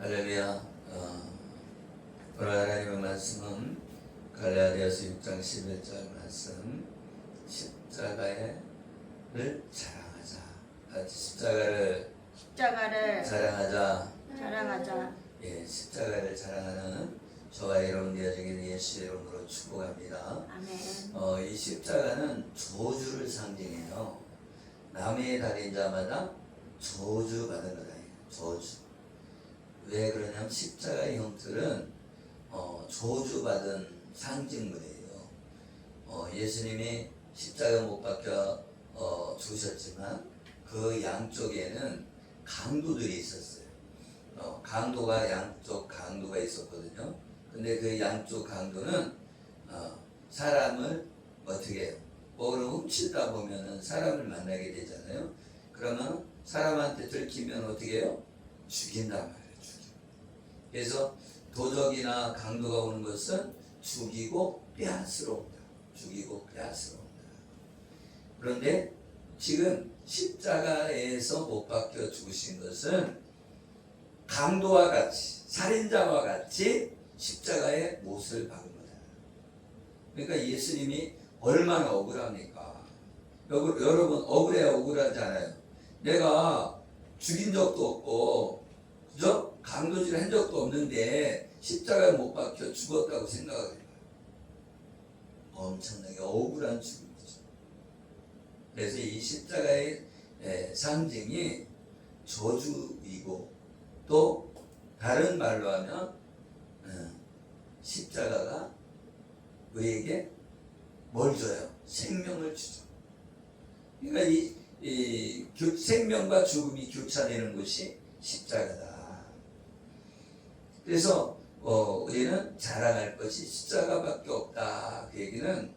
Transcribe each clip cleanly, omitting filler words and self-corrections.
할렐루야. 오늘 하나님의 말씀은 갈라디아서 6장 11절 말씀, 십자가를 자랑하자. 십자가를 자랑하자. 예, 십자가를 자랑하는 저와 여러분 되어지기를 예수 이름으로 축복합니다. 아멘. 이 십자가는 저주를 상징해요. 남의 달인 자마다 저주받은 거다. 저주. 왜 그러냐면 십자가의 형틀은 저주받은 상징물이에요. 예수님이 십자가 못 박혀 죽으셨지만 그 양쪽에는 강도들이 있었어요. 강도가 양쪽 강도가 있었거든요. 근데 그 양쪽 강도는 사람을 어떻게 해요? 뭐를 훔치다 보면은 사람을 만나게 되잖아요. 그러면 사람한테 들키면 어떻게 해요? 죽인단 말이에요. 그래서 도적이나 강도가 오는 것은 죽이고 빼앗으러옵니다. 죽이고 빼앗으러옵니다. 그런데 지금 십자가에서 못 박혀 죽으신 것은 강도와 같이, 살인자와 같이 십자가에 못을 박은 거다. 그러니까 예수님이 얼마나 억울합니까? 여러분 억울하지 않아요? 내가 죽인 적도 없고, 그죠? 강도질 한 적도 없는데 십자가에 못 박혀 죽었다고 생각하게 돼요. 엄청나게 억울한 죽음이죠. 그래서 이 십자가의 상징이 저주이고, 또 다른 말로 하면 십자가가 우리에게 뭘 줘요? 생명을 주죠. 그러니까 이 생명과 죽음이 교차되는 것이 십자가다. 그래서 우리는 자랑할 것이 십자가밖에 없다. 그 얘기는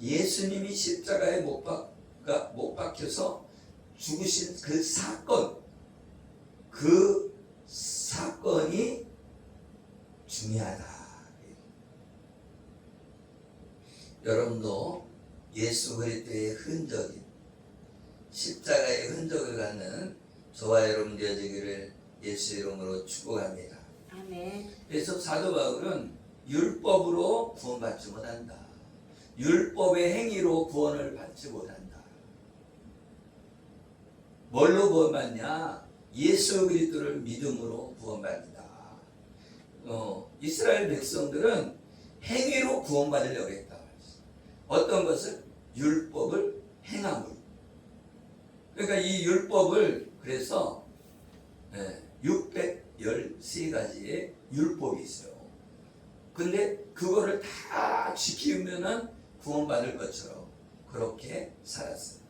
예수님이 십자가에 못 박혀서 죽으신 그 사건이 중요하다. 여러분도 예수 그리스도의 흔적인 십자가의 흔적을 갖는 저와 여러분 되어지기를 예수 이름으로 축복합니다. 아멘. 그래서 사도 바울은 율법으로 구원받지 못한다. 율법의 행위로 구원을 받지 못한다. 뭘로 구원받냐? 예수 그리스도를 믿음으로 구원받는다. 이스라엘 백성들은 행위로 구원받으려고 했다. 어떤 것을? 율법을 행함으로. 그러니까 이 율법을 그래서 613가지의 율법이 있어요. 근데 그거를 다 지키면은 구원받을 것처럼 그렇게 살았어요.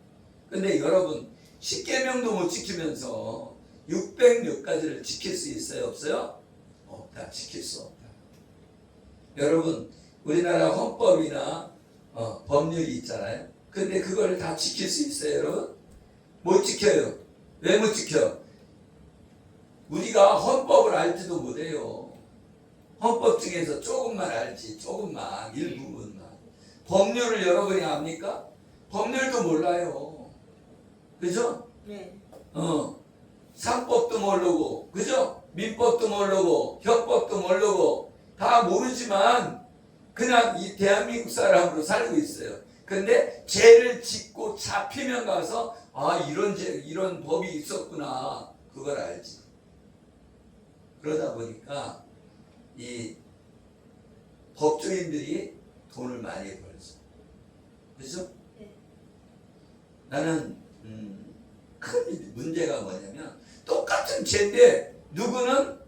근데 여러분 10계명도 못 지키면서 600몇 가지를 지킬 수 있어요? 없어요? 없다. 지킬 수 없다. 여러분 우리나라 헌법이나 법률이 있잖아요. 근데 그거를 다 지킬 수 있어요, 여러분? 못 지켜요. 왜 못 지켜? 우리가 헌법을 알지도 못해요. 헌법 중에서 조금만 알지, 조금만, 일부분만. 법률을 여러분이 압니까? 법률도 몰라요. 그죠? 네. 상법도 모르고, 그죠? 민법도 모르고, 형법도 모르고, 다 모르지만, 그냥 이 대한민국 사람으로 살고 있어요. 근데 죄를 짓고 잡히면 가서, 이런 법이 있었구나. 그걸 알지. 그러다 보니까 이 법조인들이 돈을 많이 벌죠. 그렇죠? 네. 나는 큰 문제가 뭐냐면 똑같은 죄인데 누구는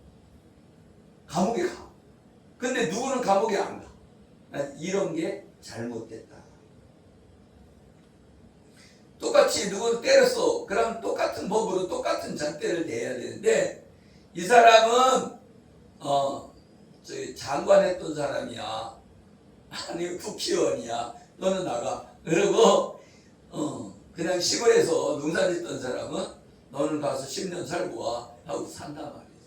감옥에 가. 근데 누구는 감옥에 안 가. 이런 게 잘못됐다. 똑같이 누구를 때렸어. 그럼 똑같은 법으로 똑같은 잣대를 내야 되는데 이 사람은 저기 장관했던 사람이야. 아니 국회의원이야. 너는 나가. 그리고 그냥 시골에서 농사짓던 사람은 너는 가서 10년 살고 와 하고 산단 말이지.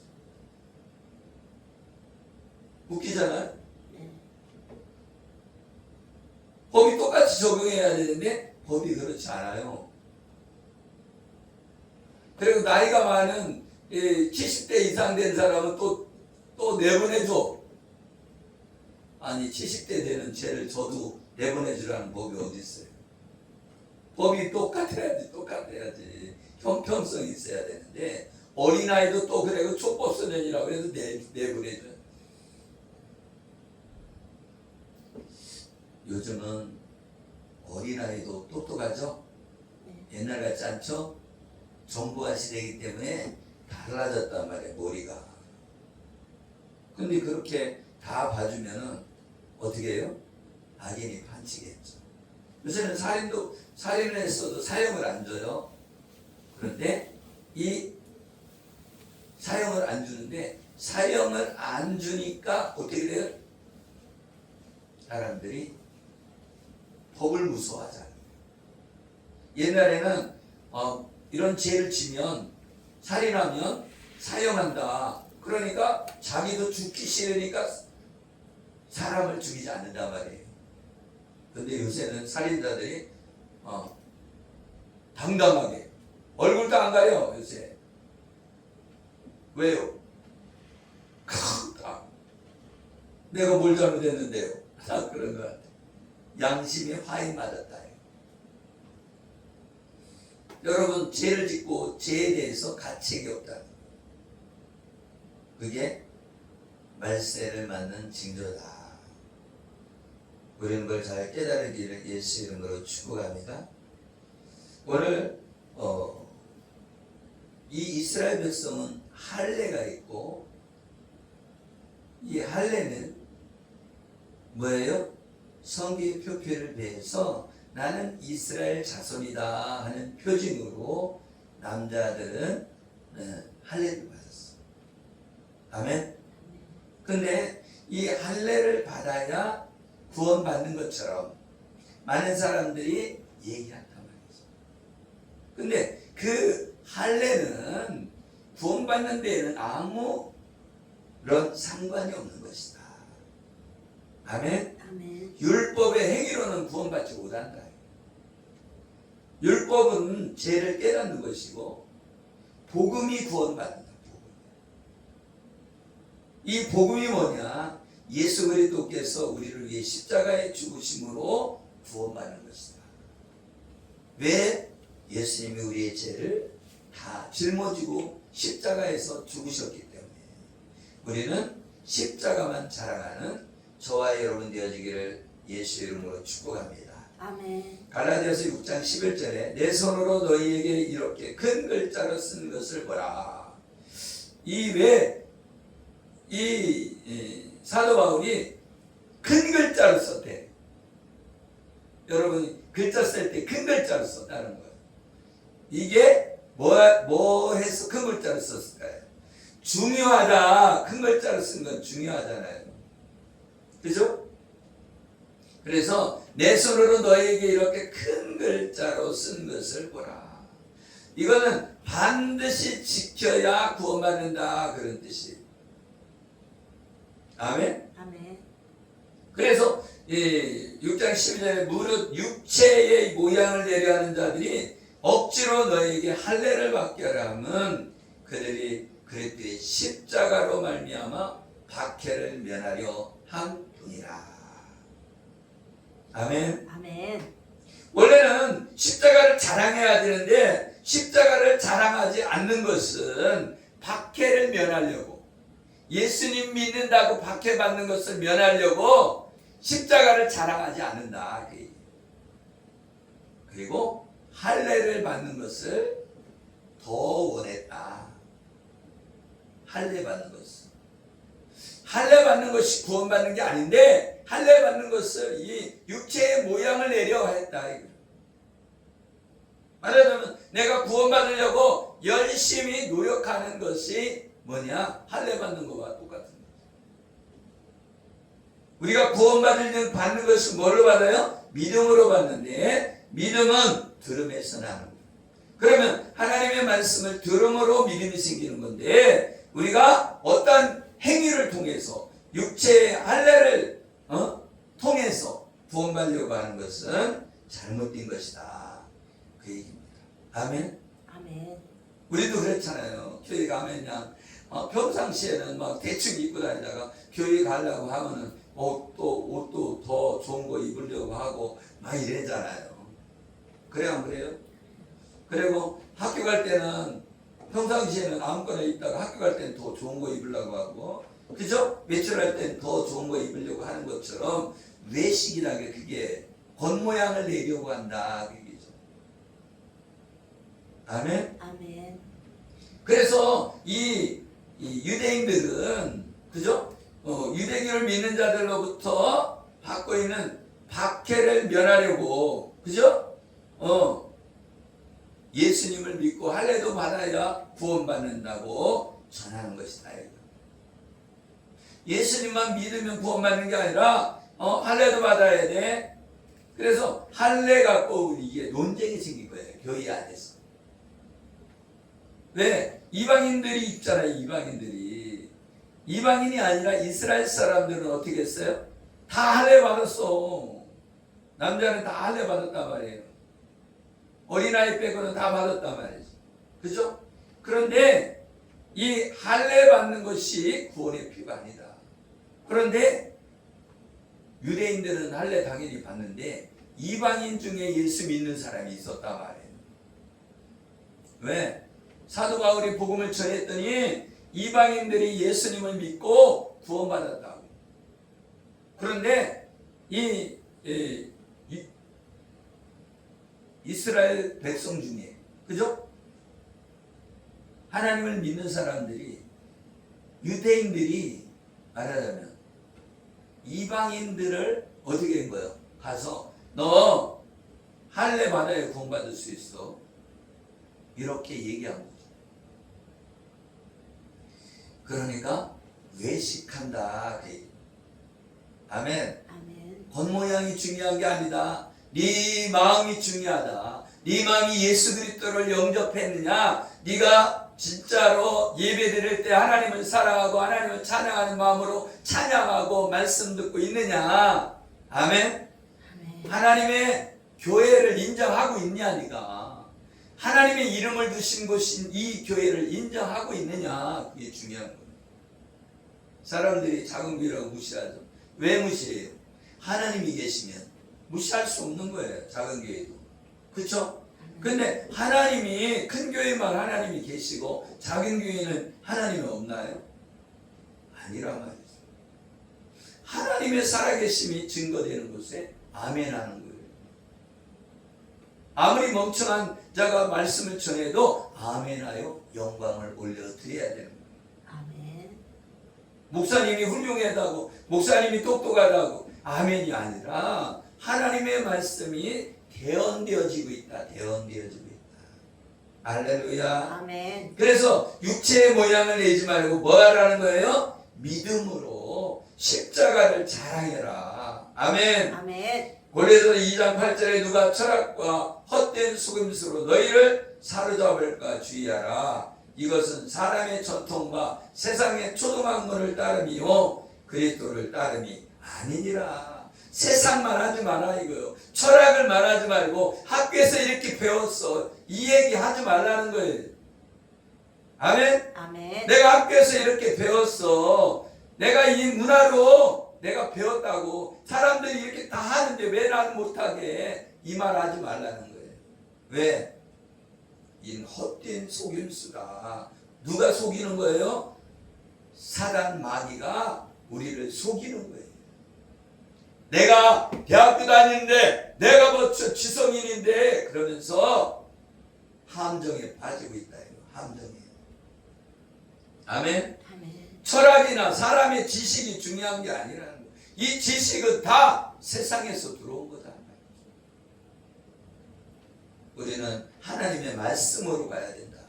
웃기잖아요. 네. 법이 똑같이 적용해야 되는데 법이 그렇지 않아요. 그리고 나이가 많은 이 70대 이상 된 사람은 또 내보내줘. 아니 70대 되는 죄를 저도 내보내주라는 법이 어디 있어요? 법이 똑같아야지. 형평성이 있어야 되는데 어린아이도 또 그래고 촉법소년이라고 해서 내보내줘요. 요즘은 어린아이도 똑똑하죠? 옛날 같지 않죠? 정보화 시대이기 때문에 달라졌단 말이에요, 머리가. 근데 그렇게 다 봐주면은 어떻게 해요? 악인이 판치겠죠. 요새는 살인을 했어도 사형을 안 줘요. 그런데 이 사형을 안 주는데 사형을 안 주니까 어떻게 돼요? 사람들이 법을 무서워하잖아요. 옛날에는 이런 죄를 지면 살인하면 사형한다. 그러니까 자기도 죽기 싫으니까 사람을 죽이지 않는단 말이에요. 근데 요새는 살인자들이 당당하게 얼굴도 안 가려 요새. 왜요? 내가 뭘 잘못했는데요? 그런 것 같아. 양심이 화인 맞았다. 여러분 죄를 짓고 죄에 대해서 가책이 없다. 그게 말세를 맞는 징조다. 우리는 그걸 잘 깨달으기를 예수 이름으로 축복합니다. 오늘 이 이스라엘 백성은 할례가 있고 이 할례는 뭐예요? 성경의 표표를 배해서 나는 이스라엘 자손이다 하는 표징으로 남자들은 할례를 받았어. 아멘. 근데 이 할례를 받아야 구원받는 것처럼 많은 사람들이 얘기한단 말이죠. 근데 그 할례는 구원받는 데에는 아무런 상관이 없는 것이다. 아멘. 아멘. 율법의 행위로는 구원받지 못한다. 율법은 죄를 깨닫는 것이고 복음이 구원받는다. 이 복음이 뭐냐? 예수 그리스도께서 우리를 위해 십자가에 죽으심으로 구원받는 것이다. 왜? 예수님이 우리의 죄를 다 짊어지고 십자가에서 죽으셨기 때문에 우리는 십자가만 자랑하는 저와 여러분 되어지기를 예수 이름으로 축복합니다. 아멘. 갈라디아서 6장 11절에 내 손으로 너희에게 이렇게 큰 글자로 쓴 것을 보라. 이 사도 바울이 큰 글자로 썼대. 여러분 글자 쓸 때 큰 글자로 썼다는 거예요. 이게 뭐 해서 큰 글자로 썼을까요? 중요하다. 큰 글자로 쓴 건 중요하잖아요. 그죠? 그래서 내 손으로 너에게 이렇게 큰 글자로 쓴 것을 보라. 이거는 반드시 지켜야 구원받는다 그런 뜻이에요. 아멘. 아멘. 그래서 6장 12절에 무릇 육체의 모양을 내려 하는 자들이 억지로 너에게 할례를 받게 하면 그들이 그리스도의 십자가로 말미암아 박해를 면하려 함이니라. 아멘. 아멘. 원래는 십자가를 자랑해야 되는데 십자가를 자랑하지 않는 것은 박해를 면하려고, 예수님 믿는다고 박해받는 것을 면하려고 십자가를 자랑하지 않는다. 그리고 할례를 받는 것을 더 원했다. 할례 받는 것을. 할례 받는 것이 구원받는 게 아닌데 할례 받는 것을 이 육체의 모양을 내려 했다. 말하자면 내가 구원받으려고 열심히 노력하는 것이 뭐냐? 할례 받는 것과 똑같은 거죠. 우리가 구원받는 받는 것은 뭘로 받아요? 믿음으로 받는데 믿음은 들음에서 나는 거예요. 그러면 하나님의 말씀을 들음으로 믿음이 생기는 건데 우리가 어떤 행위를 통해서 육체의 할례를 통해서 구원받으려고 하는 것은 잘못된 것이다. 그 얘기입니다. 아멘. 아멘. 우리도 그렇잖아요. 교회 가면 그냥 평상시에는 막 대충 입고 다니다가 교회 가려고 하면은 옷도 더 좋은 거 입으려고 하고 막 이러잖아요. 그래요, 안 그래요? 그리고 학교 갈 때는 평상시에는 아무거나 입다가 학교 갈 때는 더 좋은 거 입으려고 하고, 그죠? 외출할 때는 더 좋은 거 입으려고 하는 것처럼 외식이라는 게 그게 겉모양을 내려고 한다. 그게죠. 아멘? 아멘. 그래서 이 유대인들은, 그죠? 유대교를 믿는 자들로부터 받고 있는 박해를 면하려고, 그죠? 예수님을 믿고 할례도 받아야 구원받는다고 전하는 것이다. 예수님만 믿으면 구원받는 게 아니라 할례도 받아야 돼. 그래서 할례 갖고 이게 논쟁이 생긴 거예요. 교회 안에서. 왜? 이방인들이 있잖아요. 이방인이 아니라 이스라엘 사람들은 어떻게 했어요? 다 할례 받았어. 남자는 다 할례 받았단 말이에요. 어린아이 빼고는 다 받았단 말이죠. 그죠? 그런데 이 할례 받는 것이 구원의 피가 아니다. 그런데 유대인들은 할례 당연히 받는데 이방인 중에 예수 믿는 사람이 있었단 말이에요. 왜? 사도 바울이 복음을 전했더니 이방인들이 예수님을 믿고 구원받았다고. 그런데 이스라엘 백성 중에, 그죠? 하나님을 믿는 사람들이, 유대인들이 말하자면 이방인들을 어떻게 한 거예요? 가서 너 할례 받아야 구원받을 수 있어. 이렇게 얘기한 거죠. 그러니까 외식한다. 아멘. 아멘. 겉모양이 중요한 게 아니다. 네 마음이 중요하다. 네 마음이 예수 그리스도를 영접했느냐? 네가 진짜로 예배드릴 때 하나님을 사랑하고 하나님을 찬양하는 마음으로 찬양하고 말씀 듣고 있느냐? 아멘. 아멘. 하나님의 교회를 인정하고 있냐? 네가 하나님의 이름을 두신 곳인 이 교회를 인정하고 있느냐? 그게 중요한 거예요. 사람들이 작은 교회라고 무시하죠. 왜 무시해요? 하나님이 계시면 무시할 수 없는 거예요. 작은 교회도. 그렇죠? 근데 하나님이, 큰 교회만 하나님이 계시고 작은 교회는 하나님이 없나요? 아니란 말이죠. 하나님의 살아계심이 증거되는 곳에 아멘 하는 거예요. 아무리 멍청한 자가 말씀을 전해도 아멘하여 영광을 올려드려야 되는 거예요. 아멘. 목사님이 훌륭하다고, 목사님이 똑똑하다고 아멘이 아니라 하나님의 말씀이 대언되어지고 있다. 대언되어지고 있다. 할렐루야. 아멘. 그래서 육체의 모양을 내지 말고 뭐 하라는 거예요? 믿음으로 십자가를 자랑해라. 아멘. 아멘. 고린도서 2장 8절에 누가 철학과 헛된 속임수로 너희를 사로잡을까 주의하라. 이것은 사람의 전통과 세상의 초등학문을 따름이요 그리스도를 따름이 아니니라. 세상 말하지 마라 이거요. 철학을 말하지 말고 학교에서 이렇게 배웠어. 이 얘기 하지 말라는 거예요. 아멘? 아멘. 내가 학교에서 이렇게 배웠어. 내가 이 문화로 내가 배웠다고. 사람들이 이렇게 다 하는데 왜 나는 못하게? 이 말 하지 말라는 거예요. 왜? 이 헛된 속임수다. 누가 속이는 거예요? 사단 마귀가 우리를 속이는 거예요. 내가 대학교 다니는데 내가 뭐 지성인인데 그러면서 함정에 빠지고 있다. 함정에. 아멘. 아멘. 철학이나 사람의 지식이 중요한 게 아니라는 거예요. 이 지식은 다 세상에서 들어온 거다. 우리는 하나님의 말씀으로 가야 된다.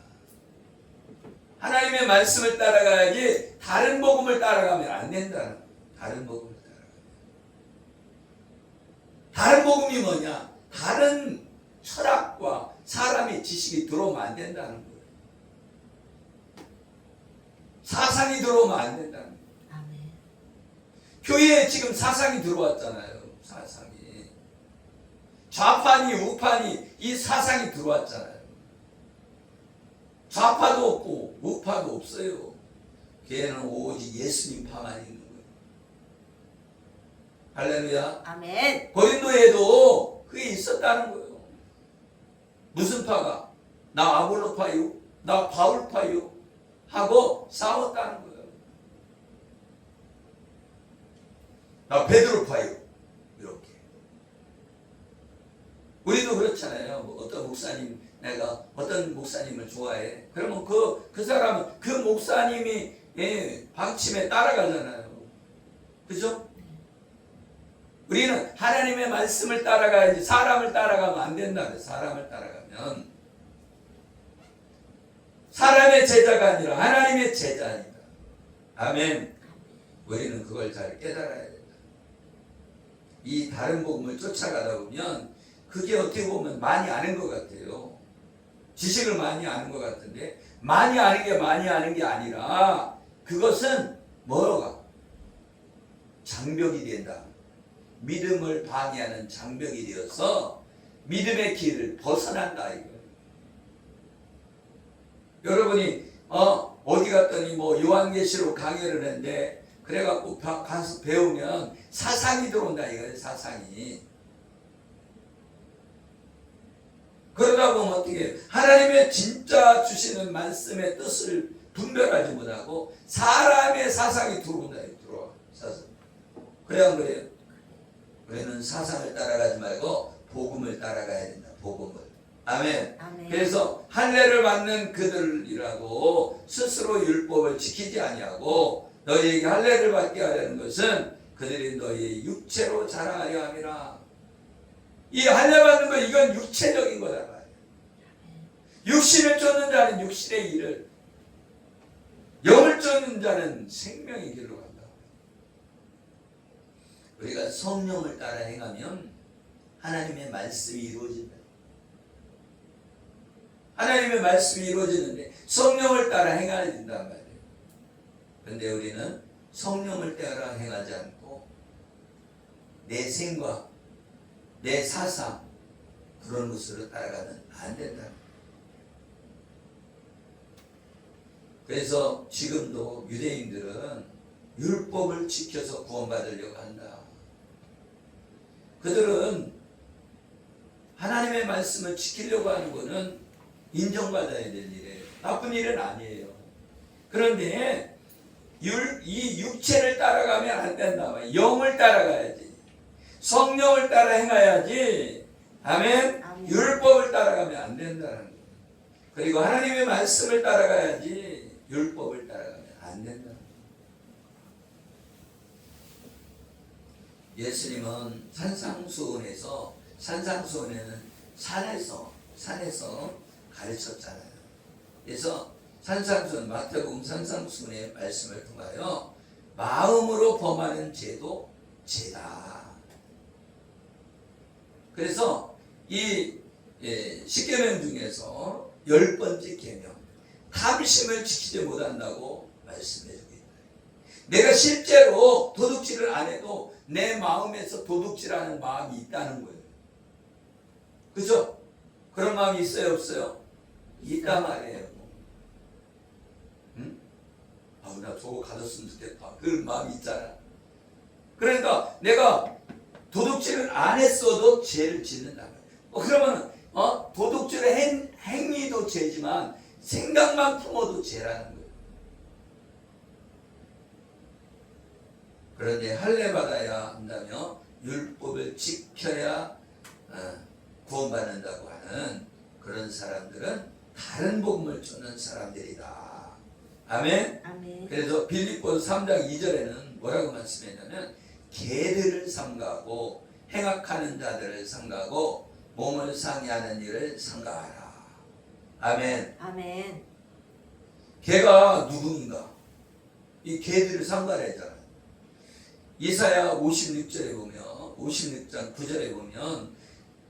하나님의 말씀을 따라가야지 다른 복음을 따라가면 안 된다는 거예요. 다른 복음을 따라가면. 다른 복음이 뭐냐? 다른 철학과 사람의 지식이 들어오면 안 된다는 거예요. 사상이 들어오면 안 된다는 거예요. 아멘. 교회에 지금 사상이 들어왔잖아요. 사상이. 좌파니 우파니 이 사상이 들어왔잖아요. 좌파도 없고 우파도 없어요. 걔는 오직 예수님 파만 있는 거예요. 할렐루야. 아멘. 고린도에도 그게 있었다는 거예요. 무슨 파가? 나 아볼로 파요? 나 바울 파요? 하고 싸웠다는 거예요. 나 베드로 파요. 이렇게. 우리도 그렇잖아요. 뭐 어떤 목사님, 내가 어떤 목사님을 좋아해. 그러면 그 사람은 그 목사님이 방침에 따라가잖아요. 그죠? 우리는 하나님의 말씀을 따라가야지 사람을 따라가면 안 된다. 사람을 따라가면 사람의 제자가 아니라 하나님의 제자입니다. 아멘. 우리는 그걸 잘 깨달아야 된다. 이 다른 복음을 쫓아가다 보면 그게 어떻게 보면 많이 아는 것 같아요. 지식을 많이 아는 것 같은데 많이 아는 게 아니라 그것은 뭐가? 장벽이 된다. 믿음을 방해하는 장벽이 되어서 믿음의 길을 벗어난다 이거예요. 여러분이 어디 갔더니 뭐 요한계시록 강의를 했는데 그래갖고 가서 배우면 사상이 들어온다 이거예요. 사상이. 그러다 보면 어떻게 하나님의 진짜 주시는 말씀의 뜻을 분별하지 못하고 사람의 사상이 들어온다. 들어와. 사상. 그래 안 그래요? 우리는 사상을 따라가지 말고 복음을 따라가야 된다. 복음을. 아멘. 아멘. 그래서 할례를 받는 그들이라도 스스로 율법을 지키지 아니하고 너희에게 할례를 받게 하려는 것은 그들이 너희의 육체로 자라하려 함이라. 이 할례 받는 거 이건 육체적인 거다 말이야. 육신을 쫓는 자는 육신의 일을, 영을 쫓는 자는 생명의 길로 간다. 우리가 성령을 따라 행하면 하나님의 말씀이 이루어진다. 하나님의 말씀이 이루어지는데 성령을 따라 행해야 된단 말이에요. 그런데 우리는 성령을 따라 행하지 않고 내 생각, 내 사상 그런 것으로 따라가면 안 된다. 그래서 지금도 유대인들은 율법을 지켜서 구원받으려고 한다. 그들은 하나님의 말씀을 지키려고 하는 것은 인정받아야 될 일이에요. 나쁜 일은 아니에요. 그런데 이 육체를 따라가면 안 된다. 영을 따라가야지. 성령을 따라 행해야지. 아멘. 아멘. 율법을 따라가면 안 된다는 거예요. 그리고 하나님의 말씀을 따라가야지 율법을 따라가면 안 된다. 예수님은 산상수훈에는 산에서 가르쳤잖아요. 그래서 산상수훈, 마태복음 산상수훈의 말씀을 통하여 마음으로 범하는 죄도 죄다. 그래서 이 10계명 중에서 10번째 계명, 탐심을 지키지 못한다고 말씀해주고 있다. 내가 실제로 도둑질을 안 해도 내 마음에서 도둑질하는 마음이 있다는 거예요. 그죠? 그런 마음이 있어요, 없어요? 있단 말이에요. 응? 나 저거 가졌으면 좋겠다. 그런 마음이 있잖아. 그러니까 내가 도둑질을 안 했어도 죄를 짓는단 말이에요. 그러면 도둑질의 행위도 죄지만 생각만 품어도 죄라는 거예요. 그런데 할례 받아야 한다며 율법을 지켜야 구원받는다고 하는 그런 사람들은 다른 복음을 쫓는 사람들이다. 아멘. 아멘. 그래서 빌립보서 3장 2절에는 뭐라고 말씀했냐면 개들을 삼가하고 행악하는 자들을 삼가하고 몸을 상해하는 일을 삼가하라. 아멘. 아멘. 개가 누구인가? 이 개들을 삼가하잖아요. 이사야 56절에 보면 56장 9절에 보면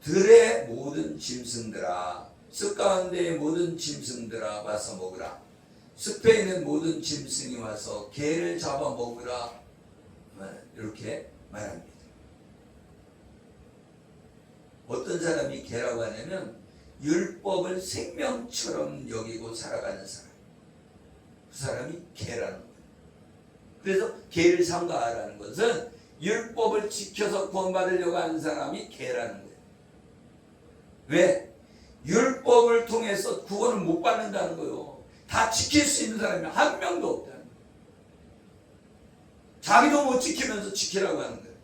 들의 모든 짐승들아 숲 가운데의 모든 짐승들아 와서 먹으라. 숲에 있는 모든 짐승이 와서 개를 잡아 먹으라. 이렇게 말합니다. 어떤 사람이 개라고 하냐면 율법을 생명처럼 여기고 살아가는 사람, 그 사람이 개라는 거예요. 그래서 개를 삼가라는 것은 율법을 지켜서 구원받으려고 하는 사람이 개라는 거예요. 왜? 율법을 통해서 구원을 못 받는다는 거예요. 다 지킬 수 있는 사람이 한 명도 없다는 거예요. 자기도 못 지키면서 지키라고 하는 거예요.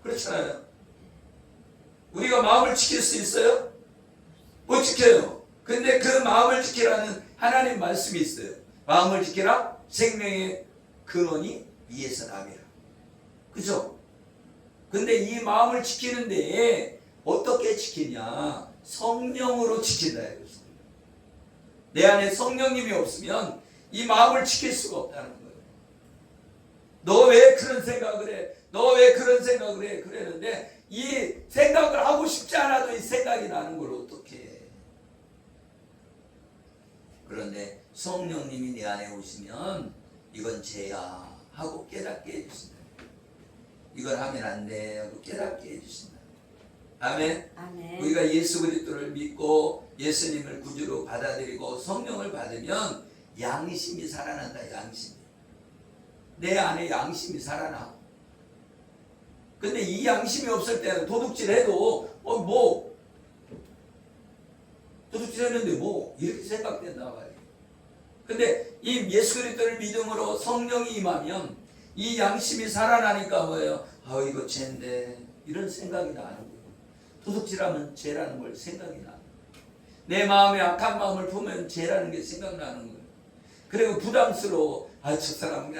그렇잖아요. 우리가 마음을 지킬 수 있어요? 못 지켜요. 근데 그 마음을 지키라는 하나님 말씀이 있어요. 마음을 지키라 생명의 근원이 이에서 남이라. 그죠? 근데 이 마음을 지키는데 어떻게 지키냐? 성령으로 지킨다. 내 안에 성령님이 없으면 이 마음을 지킬 수가 없다는 거예요. 너 왜 그런 생각을 해? 너 왜 그런 생각을 해? 그랬는데 이 생각을 하고 싶지 않아도 이 생각이 나는 걸 어떻게 해? 그런데 성령님이 내 안에 오시면 이건 죄야 하고 깨닫게 해주신다. 이걸 하면 안 돼 하고 깨닫게 해주신다. 아멘. 아멘. 우리가 예수 그리스도를 믿고 예수님을 구주로 받아들이고 성령을 받으면 양심이 살아난다. 양심이. 내 안에 양심이 살아나. 근데 이 양심이 없을 때는 도둑질해도 도둑질했는데 이렇게 생각된다 말이에요. 근데 이 예수 그리스도를 믿음으로 성령이 임하면 이 양심이 살아나니까 뭐예요? 이거 죄인데 이런 생각이 나는 거예요. 도둑질하면 죄라는 걸 생각이 나는 거예요. 내 마음에 악한 마음을 보면 죄라는 게 생각나는 거예요. 그리고 부담스러워. 저 사람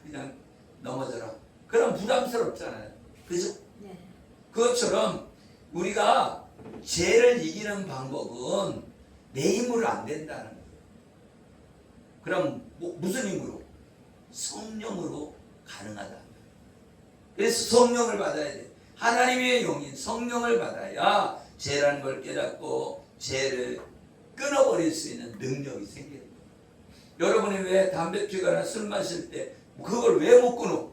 그냥 넘어져라. 그럼 부담스럽잖아요. 그죠? 네. 그것처럼 우리가 죄를 이기는 방법은 내 힘으로 안 된다는 거예요. 그럼 무슨 힘으로? 성령으로 가능하다. 그래서 성령을 받아야 돼. 하나님의 영인 성령을 받아야 죄라는 걸 깨닫고 죄를 끊어버릴 수 있는 능력이 생기는 거예요. 여러분이 왜 담배 피거나 술 마실 때 그걸 왜 못 끊어?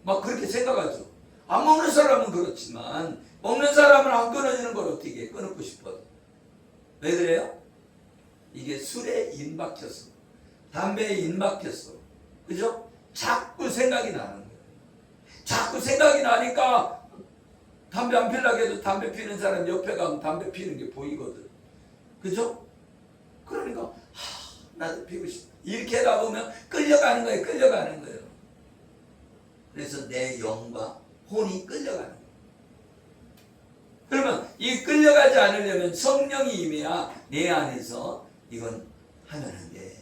막 그렇게 생각하죠. 안 먹는 사람은 그렇지만 먹는 사람은 안 끊어지는 걸 어떻게 해? 끊고 싶어도. 왜 그래요? 이게 술에 인박혔어. 담배에 인박혔어. 그죠? 자꾸 생각이 나는 거예요. 자꾸 생각이 나니까 담배 안 피려고 해도 담배 피는 사람 옆에 가면 담배 피는 게 보이거든. 그죠? 그러니까 나도 피고 싶다. 이렇게 하다 보면 끌려가는 거예요. 끌려가는 거예요. 그래서 내 영과 혼이 끌려가는 거예요. 그러면 이 끌려가지 않으려면 성령이 임해야 내 안에서 이건 하면 안 돼.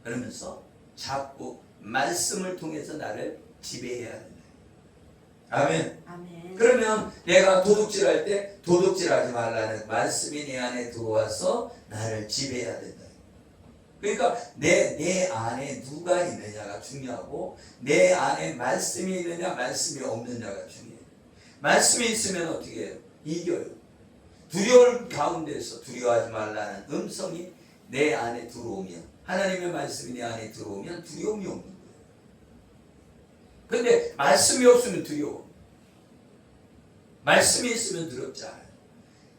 그러면서 자꾸 말씀을 통해서 나를 지배해야 된다. 아멘. 아멘. 그러면 내가 도둑질할 때 도둑질하지 말라는 말씀이 내 안에 들어와서 나를 지배해야 된다. 그러니까 내 안에 누가 있느냐가 중요하고 내 안에 말씀이 있느냐 말씀이 없느냐가 중요해요. 말씀이 있으면 어떻게 해요? 이겨요. 두려울 가운데서 두려워하지 말라는 음성이 내 안에 들어오면 하나님의 말씀이 내 안에 들어오면 두려움이 없는 거예요. 그런데 말씀이 없으면 두려워. 말씀이 있으면 두렵지 않아요.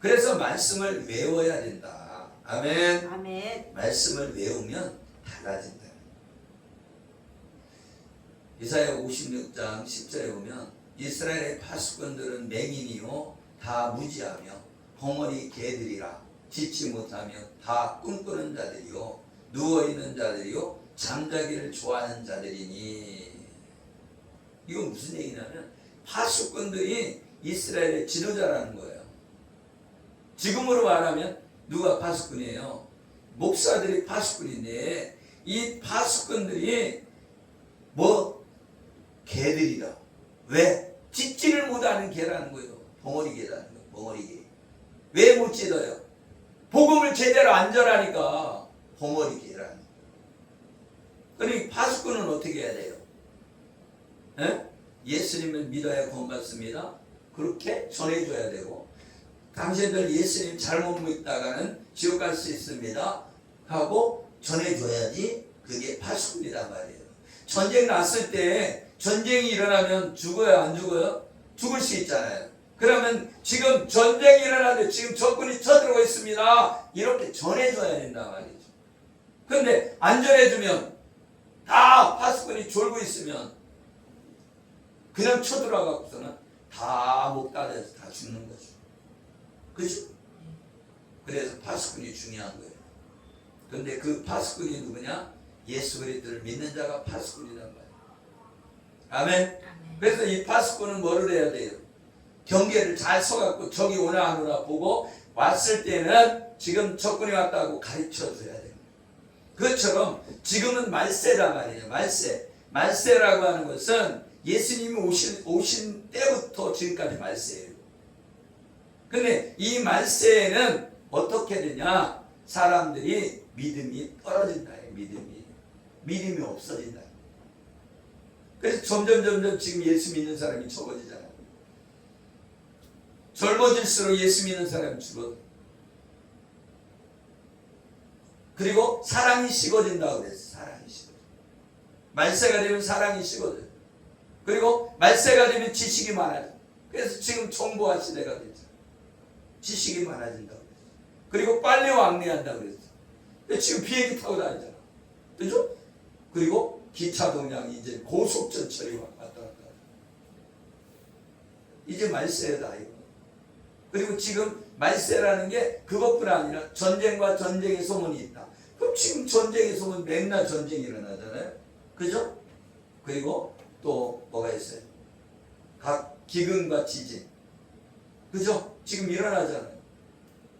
그래서 말씀을 외워야 된다. 아멘. 아멘. 말씀을 외우면 달라진다. 이사야 56장 10절에 보면 이스라엘의 파수꾼들은 맹인이요 다 무지하며 벙어리 개들이라 짓지 못하며 다 꿈꾸는 자들이요 누워있는 자들이요 잠자기를 좋아하는 자들이니. 이건 무슨 얘기냐면 파수꾼들이 이스라엘의 지도자라는 거예요. 지금으로 말하면 누가 파수꾼이에요? 목사들이 파수꾼인데 이 파수꾼들이 개들이다. 왜? 짖지를 못하는 개라는 거예요. 벙어리 개라는 거예요. 벙어리 개. 왜 못 짖어요? 복음을 제대로 안 전하니까 벙어리 개라는 거예요. 그러니 파수꾼은 어떻게 해야 돼요? 예수님을 믿어야 구원받습니다. 그렇게 전해줘야 되고 당신들 예수님 잘못 믿다가는 지옥 갈 수 있습니다 하고 전해줘야지 그게 파수꾼이란 말이에요. 전쟁 났을 때 전쟁이 일어나면 죽어요 안 죽어요? 죽을 수 있잖아요. 그러면 지금 전쟁이 일어나는데 지금 적군이 쳐들어오고 있습니다. 이렇게 전해줘야 된단 말이죠. 근데 안 전해주면 다 파수꾼이 졸고 있으면 그냥 쳐들어가고서는 다 목 따져서 다 죽는 거죠. 그죠? 그래서 파수꾼이 중요한 거예요. 근데 그 파수꾼이 누구냐? 예수 그리스도를 믿는 자가 파수꾼이란 말이에요. 아멘. 그래서 이 파수꾼은 뭐를 해야 돼요? 경계를 잘 서갖고 적이 오나 안 오나 보고 왔을 때는 지금 적군이 왔다고 가르쳐 줘야 돼요. 그것처럼 지금은 말세란 말이에요. 말세라고 하는 것은 예수님이 오신 때부터 지금까지 말세예요. 근데 이 말세에는 어떻게 되냐? 사람들이 믿음이 떨어진다. 믿음이 없어진다. 그래서 점점 지금 예수 믿는 사람이 적어지잖아요. 젊어질수록 예수 믿는 사람이 줄어들어. 그리고 사랑이 식어진다고 그랬어요. 사랑이 식어져. 말세가 되면 사랑이 식어져. 그리고 말세가 되면 지식이 많아져. 그래서 지금 정보화 시대가 됐죠. 지식이 많아진다고 그랬어요. 그리고 빨리 왕래한다고 그랬어요. 지금 비행기 타고 다니잖아. 그죠? 그리고 기차도 그냥 이제 고속전철이 왔다 갔다 하죠. 이제 말세다 이거. 그리고 지금 말세라는 게 그것뿐 아니라 전쟁과 전쟁의 소문이 있다. 그럼 지금 전쟁의 소문 맨날 전쟁이 일어나잖아요. 그죠? 그리고 또 뭐가 있어요? 각 기근과 지진. 그죠? 지금 일어나잖아요.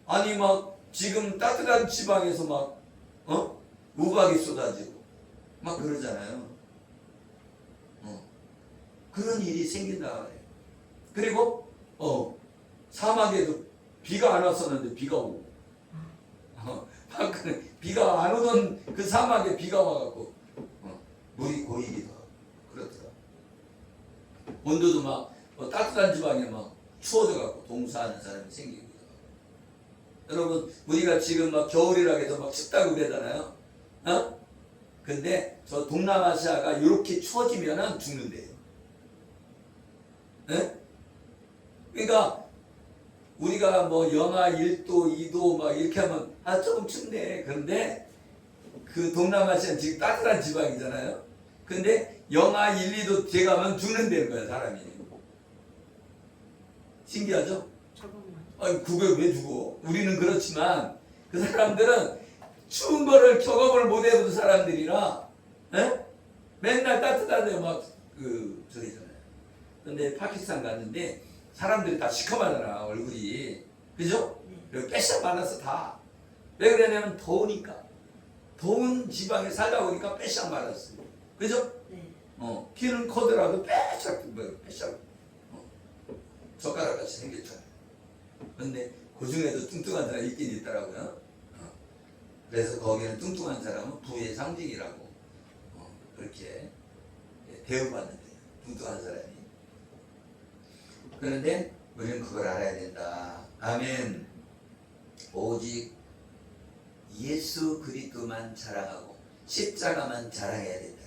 아니 막 지금 따뜻한 지방에서 막 우박이 쏟아지고 막 그러잖아요. 그런 일이 생긴다. 그리고 사막에도 비가 안 왔었는데 비가 오고 비가 안 오던 그 사막에 비가 와갖고 물이 고이기도 하고 그렇더라. 온도도 막 따뜻한 지방에 막 추워져갖고 동사하는 사람이 생기기도 하고. 여러분 우리가 지금 막 겨울이라 해서 막 춥다고 그러잖아요. 근데 저 동남아시아가 이렇게 추워지면은 죽는데요. 그러니까 우리가 뭐 영하 1도, 2도 막 이렇게 하면 조금 춥네. 그런데 그 동남아시아는 지금 따뜻한 지방이잖아요. 근데 영하 1, 2도 돼가면 죽는다는 거야 사람이. 신기하죠? 아니 그게 왜 죽어? 우리는 그렇지만 그 사람들은 추운 거를 경험을 못 해본 사람들이라 맨날 따뜻한데 막 저기잖아요. 근데 파키스탄 갔는데 사람들이 다 시커멓잖아 얼굴이. 그죠? 그리고 빼싹 말랐어 다. 왜 그러냐면 더우니까. 더운 지방에 살다 보니까 빼싹 말랐어. 그죠? 키는 커더라도 빼싹 젓가락같이 생겼잖아요. 근데 그 중에도 뚱뚱한 사람이 있긴 있더라고요. 그래서 거기는 뚱뚱한 사람은 부의 상징이라고 그렇게 대우받는데 뚱뚱한 사람이. 그런데 우리는 그걸 알아야 된다. 아멘. 오직 예수 그리스도만 자랑하고 십자가만 자랑해야 된다.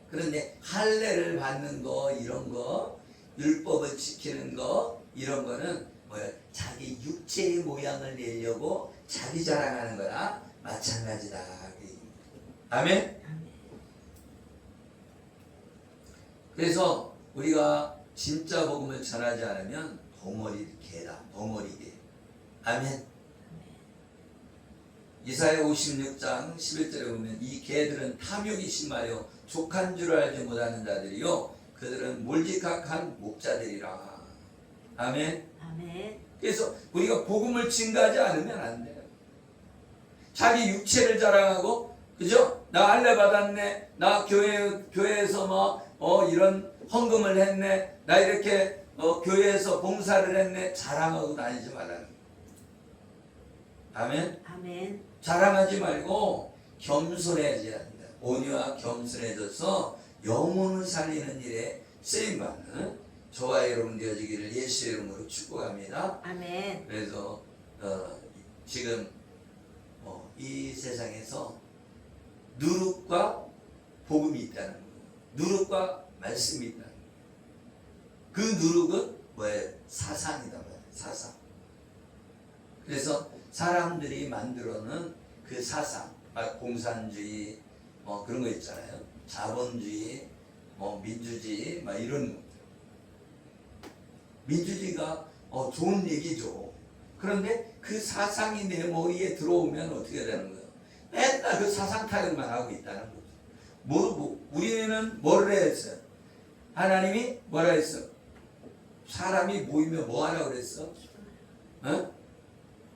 그런데 할례를 받는 거 이런 거 율법을 지키는 거 이런 거는 뭐야? 자기 육체의 모양을 내려고 자기 자랑하는 거나 마찬가지다. 아멘. 그래서 우리가 진짜 복음을 전하지 않으면 덩어리 개다. 덩어리 개. 아멘. 이사야 56장 11절에 보면 이 개들은 탐욕이 심하여 족한 줄 알지 못하는 자들이요 그들은 몰직한 목자들이라. 아멘. 아멘. 그래서 우리가 복음을 증가하지 않으면 안 돼요. 자기 육체를 자랑하고 그죠? 나 할례 받았네. 나 교회에서 뭐 이런 헌금을 했네. 나 이렇게 교회에서 봉사를 했네. 자랑하고 다니지 말라는 거예요. 아멘. 아멘. 자랑하지 말고 겸손해져야 합니다. 온유와 겸손해져서 영혼을 살리는 일에 쓰임받는 저와 여러분 되어지기를 예수의 이름으로 축복합니다. 아멘. 그래서 지금 이 세상에서 누룩과 복음이 있다는 거예요. 누룩과 말씀이 있다는 거예요. 그 누룩은 뭐예요? 사상이다 말이에요. 사상. 그래서 사람들이 만들어놓은 그 사상, 공산주의, 그런 거 있잖아요. 자본주의, 민주주의, 이런 것들. 민주주의가 좋은 얘기죠. 그런데 그 사상이 내 머리에 들어오면 어떻게 되는 거예요? 맨날 그 사상 타령만 하고 있다는 거죠. 모르고 우리는 뭐를 했어요? 하나님이 뭐라 했어? 사람이 모이면 뭐 하라고 그랬어?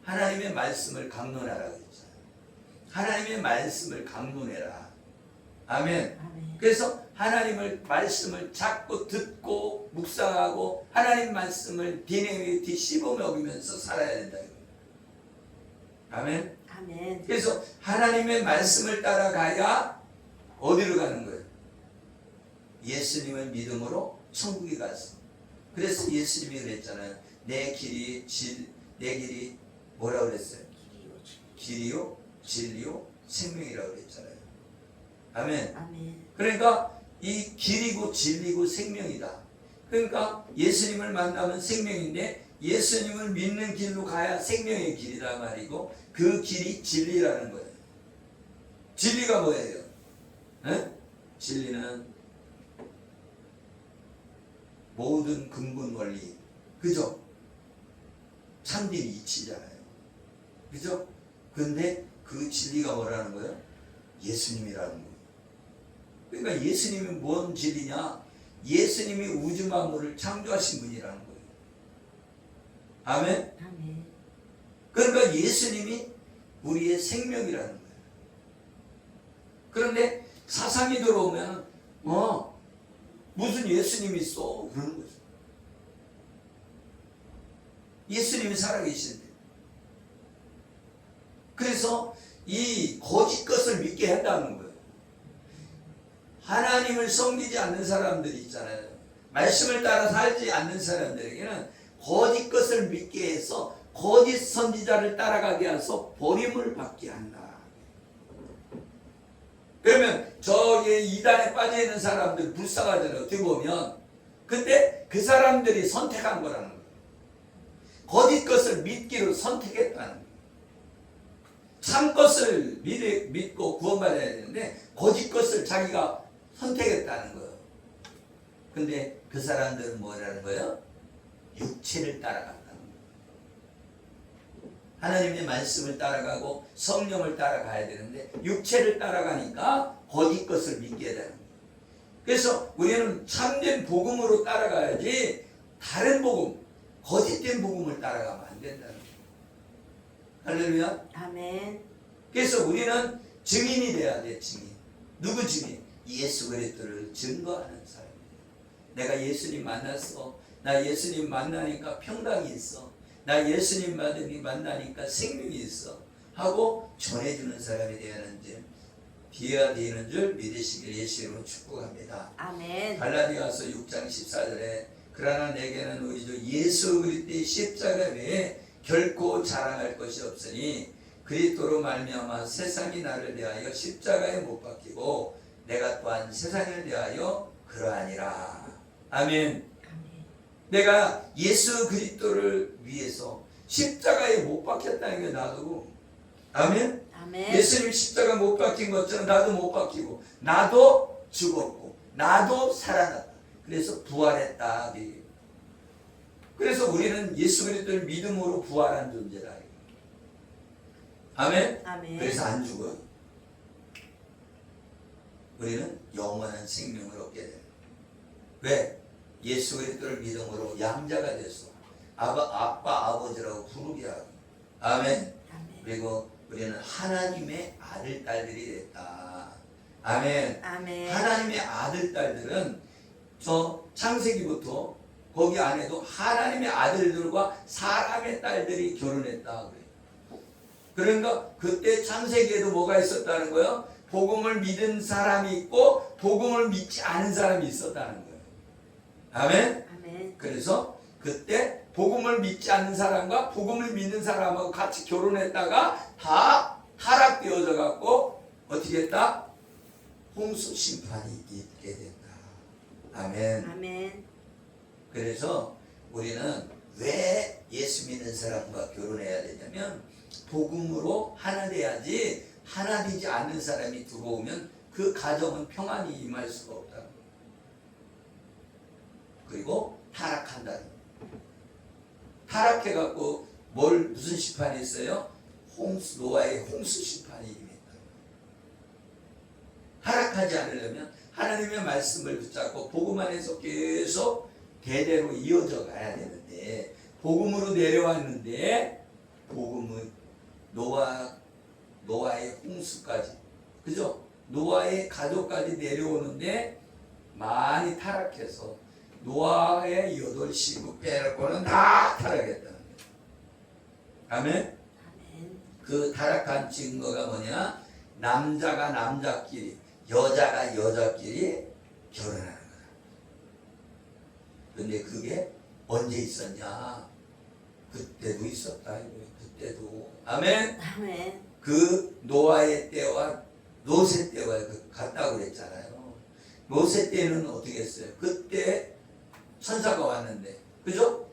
하나님의 말씀을 강론하라고 했잖아요. 하나님의 말씀을 강론해라. 아멘. 그래서 하나님의 말씀을 자꾸 듣고 묵상하고 하나님 말씀을 DNA 씹어 먹으면서 살아야 된다. 아멘. 아멘. 그래서 하나님의 말씀을 따라가야 어디로 가는 거예요? 예수님을 믿음으로 천국에 가서. 그래서 예수님이 그랬잖아요. 내 길이 뭐라고 그랬어요? 길이요, 진리요, 생명이라고 그랬잖아요. 아멘. 아멘. 그러니까 이 길이고 진리고 생명이다. 그러니까 예수님을 만나면 생명인데 예수님을 믿는 길로 가야 생명의 길이다 말이고 그 길이 진리라는 거예요. 진리가 뭐예요? 진리는 모든 근본 원리, 그죠? 참된 이치잖아요. 그죠? 근데 그 진리가 뭐라는 거예요? 예수님이라는 거예요. 그러니까 예수님이 뭔 진리냐? 예수님이 우주 만물을 창조하신 분이라는 거예요. 아멘? 아멘. 그러니까 예수님이 우리의 생명이라는 거예요. 그런데 사상이 들어오면 무슨 예수님이 있어? 그러는 거죠. 예수님이 살아계신데. 그래서 이 거짓 것을 믿게 한다는 거예요. 하나님을 섬기지 않는 사람들이 있잖아요. 말씀을 따라 살지 않는 사람들에게는 거짓 것을 믿게 해서 거짓 선지자를 따라가게 해서 버림을 받게 한다. 그러면 저기 이단에 빠져 있는 사람들 불쌍하잖아요. 어떻게 보면. 근데 그 사람들이 선택한 거라는 거예요. 거짓 것을 믿기로 선택했다는 거예요. 참 것을 믿고 구원받아야 되는데 거짓 것을 자기가 선택했다는 거예요. 근데 그 사람들은 뭐라는 거예요? 육체를 따라간다는 거예요. 하나님의 말씀을 따라가고 성령을 따라가야 되는데 육체를 따라가니까 거짓 것을 믿게 되는 거예요. 그래서 우리는 참된 복음으로 따라가야지 다른 복음, 거짓된 복음을 따라가면 안 된다는 거예요. 할렐루야. 아멘. 그래서 우리는 증인이 돼야 돼. 증인. 누구 증인? 예수 그리스도를 증거하는 사람이에요. 내가 예수님 만났어. 나 예수님 만나니까 평강이 있어. 나 예수님 만나니까 생명이 있어. 하고 전해주는 사람이 되어야 되는 줄 믿으시길 예수 이름으로 축복합니다. 아멘. 갈라디아서 6장 14절에 그러나 내게는 우리 주 예수 그리스도의 십자가 외에 결코 자랑할 것이 없으니 그리스도로 말미암아 세상이 나를 대하여 십자가에 못 박히고 내가 또한 세상을 대하여 그러하니라. 아멘. 아멘. 내가 예수 그리스도를 위해서 십자가에 못 박혔다는 게 나도. 아멘. 아멘. 예수님 십자가 못 박힌 것처럼 나도 못 박히고 나도 죽었고 나도 살아났다. 그래서 부활했다. 그래서 우리는 예수 그리스도를 믿음으로 부활한 존재다. 아멘. 아멘. 그래서 안 죽어요. 우리는 영원한 생명을 얻게 돼요. 왜? 예수 그리스도를 믿음으로 양자가 됐어. 아빠 아버지라고 부르게 하고. 아멘. 아멘. 그리고 우리는 하나님의 아들 딸들이 됐다. 아멘. 아멘. 하나님의 아들 딸들은 저 창세기부터 거기 안에도 하나님의 아들들과 사람의 딸들이 결혼했다 그래요. 그러니까 그때 창세기에도 뭐가 있었다는 거예요? 복음을 믿은 사람이 있고 복음을 믿지 않은 사람이 있었다는 거예요. 아멘. 아멘. 그래서 그때 복음을 믿지 않는 사람과 복음을 믿는 사람하고 같이 결혼했다가 다 타락되어져 갖고 어떻게 했다? 홍수 심판이 있게 된다. 아멘. 아멘. 그래서 우리는 왜 예수 믿는 사람과 결혼해야 되냐면 복음으로 하나 돼야지 하나 되지 않는 사람이 들어오면 그 가정은 평안이 임할 수가 없다. 그리고 타락한다는 거예요. 타락해갖고 무슨 심판이 있어요? 노아의 홍수 심판이 임했다. 타락하지 않으려면 하나님의 말씀을 붙잡고 복음 안에서 계속 대대로 이어져 가야 되는데 복음으로 내려왔는데 복음은 노아의 홍수까지 그죠? 노아의 가족까지 내려오는데 많이 타락해서 노아의 8시 빼놓고는 다 타락했다는 거예요. 아멘? 그 타락한 증거가 뭐냐? 남자가 남자끼리 여자가 여자끼리 결혼하는 거다. 근데 그게 언제 있었냐? 그때도 있었다. 그때도. 아멘? 아멘. 그 노아의 때와 노세 때와 같다고 그랬잖아요. 노세 때는 어떻게 했어요? 그때 천사가 왔는데, 그죠?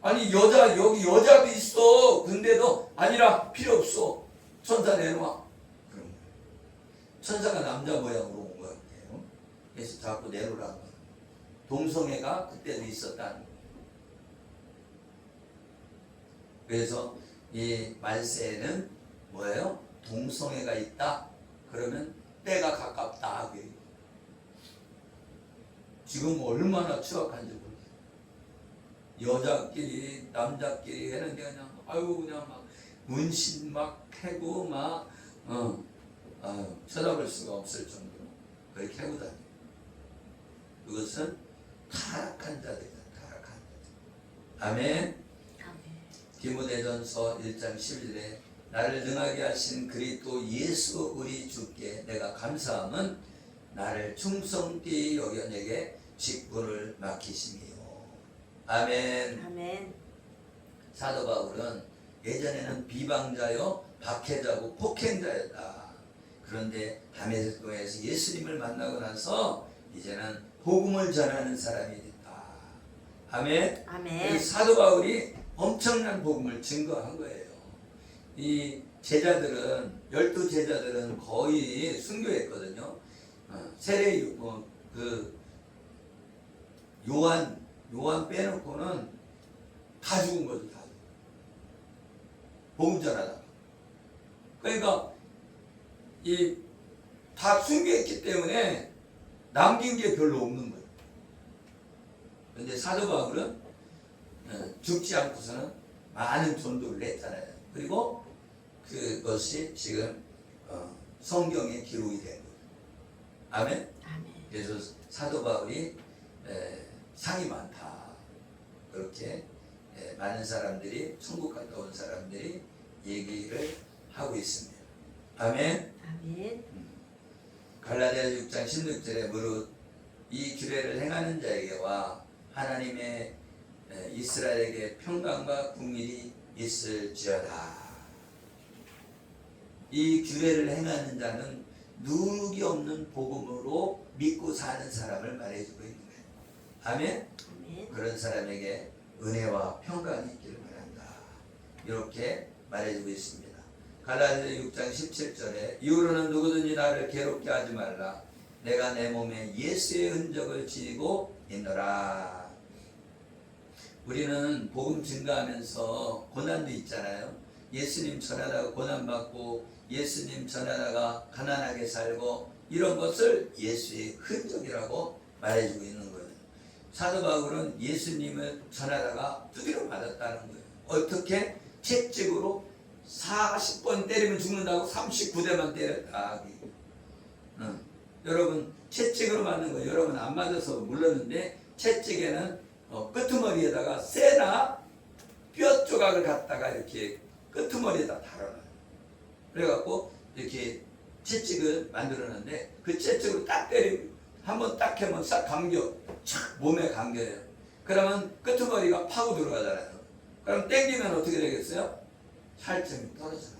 아니 여기 여자도 있어. 근데도 아니라 필요 없어. 천사 내놔. 그럼 천사가 남자 모양으로 온 거예요. 그래서 자꾸 내놓으라는 거예요. 동성애가 그때도 있었다는 거예요. 그래서 이 말세에는 뭐예요? 동성애가 있다. 그러면 때가 가깝다. 지금 얼마나 추악한지 모르겠어요. 여자끼리 남자끼리 하는데 그냥 그냥 막 문신 막 패고 막 쳐다볼 수가 없을 정도로 그렇게 하고 다녀요. 그것은 타락한 자들이다. 타락한 자들. 아멘. 디모데전서 1장 11절에 나를 능하게 하신 그리스도 예수 우리 주께 내가 감사함은 나를 충성되이 여겨 내게 직분을 맡기심이요. 아멘. 아멘. 사도 바울은 예전에는 비방자요 박해자고 폭행자였다. 그런데 다메섹도에서 예수님을 만나고 나서 이제는 복음을 전하는 사람이 됐다. 아멘. 아멘. 사도 바울이 엄청난 복음을 증거한 거예요. 이 제자들은 12 제자들은 거의 순교했거든요. 세례 요한 빼놓고는 다 죽은 거죠. 다 복음 전하다가. 그러니까 다 순교했기 때문에 남긴 게 별로 없는 거예요. 그런데 사도 바울은 죽지 않고서는 많은 전도를 했잖아요. 그리고 그것이 지금 성경에 기록이 된 거예요. 아멘? 아멘. 그래서 사도 바울이 상이 많다. 그렇게 많은 사람들이 천국 갔다 온 사람들이 얘기를 하고 있습니다. 아멘? 아멘. 갈라디아 6장 16절에 무릇 이 규례를 행하는 자에게와 하나님의 이스라엘에게 평강과 국민이 있을지어다. 이 규례를 행하는 자는 누룩이 없는 복음으로 믿고 사는 사람을 말해주고 있는 거예요. 아멘? 아멘. 그런 사람에게 은혜와 평강이 있기를 바란다. 이렇게 말해주고 있습니다. 갈라디아 6장 17절에 이후로는 누구든지 나를 괴롭게 하지 말라. 내가 내 몸에 예수의 흔적을 지니고 있노라. 우리는 복음 증거하면서 고난도 있잖아요. 예수님 전하다가 고난받고 예수님 전하다가 가난하게 살고 이런 것을 예수의 흔적이라고 말해주고 있는 거예요. 사도 바울은 예수님을 전하다가 두드려 맞았다는 거예요. 어떻게? 채찍으로 40번 때리면 죽는다고 39대만 때렸다. 여러분 채찍으로 맞는 거예요. 여러분 안 맞아서 몰랐는데 채찍에는 끄트머리에다가 쇠나 뼈 조각을 갖다가 이렇게 끄트머리에다 달아놔요. 그래갖고 이렇게 채찍을 만들었는데 그 채찍으로 딱 때리고 한번 딱 하면 싹 감겨 착 몸에 감겨요. 그러면 끄트머리가 파고 들어가잖아요. 그럼 땡기면 어떻게 되겠어요? 살점이 떨어져요.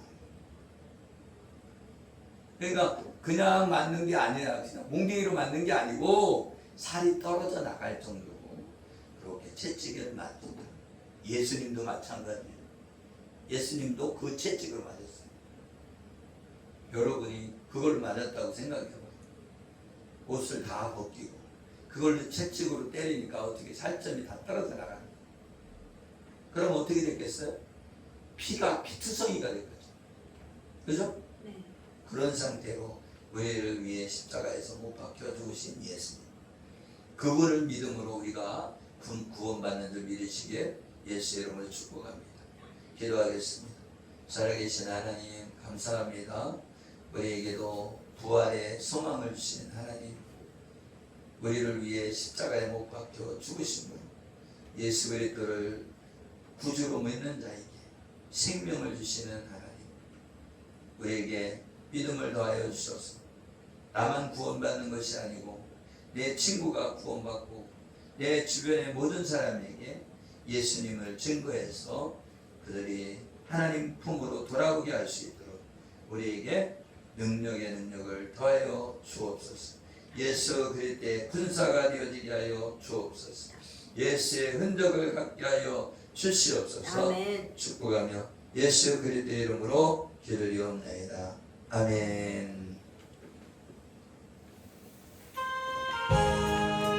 그러니까 그냥 맞는 게 아니라 그냥 몽둥이로 맞는 게 아니고 살이 떨어져 나갈 정도고 그렇게 채찍을 맞는다. 예수님도 마찬가지예요. 예수님도 그 채찍을 맞았어요. 여러분이 그걸 맞았다고 생각해봐요. 옷을 다 벗기고 그걸로 채찍으로 때리니까 어떻게 살점이 다 떨어져 나가는 거예요. 그럼 어떻게 됐겠어요? 피가 피투성이가 됐겠죠. 그죠? 네. 그런 상태로 우리를 위해 십자가에서 못 박혀 죽으신 예수님, 그분을 믿음으로 우리가 구원받는 줄 믿으시기에 예수의 이름으로 축복합니다. 기도하겠습니다. 살아계신 하나님 감사합니다. 우리에게도 부활의 소망을 주신 하나님, 우리를 위해 십자가에 못 박혀 죽으신 분, 예수 그리스도를 구주로 믿는 자에게 생명을 주시는 하나님, 우리에게 믿음을 더하여 주셔서 나만 구원받는 것이 아니고 내 친구가 구원받고 내 주변의 모든 사람에게 예수님을 증거해서 그들이 하나님 품으로 돌아오게 할 수 있도록 우리에게 능력의 능력을 더하여 주옵소서. 예수 그리스도의 군사가 되어지게 하여 주옵소서. 예수의 흔적을 갖게 하여 주시옵소서. 아멘. 축복하며 예수 그리스도의 이름으로 기도리옵나이다. 아멘.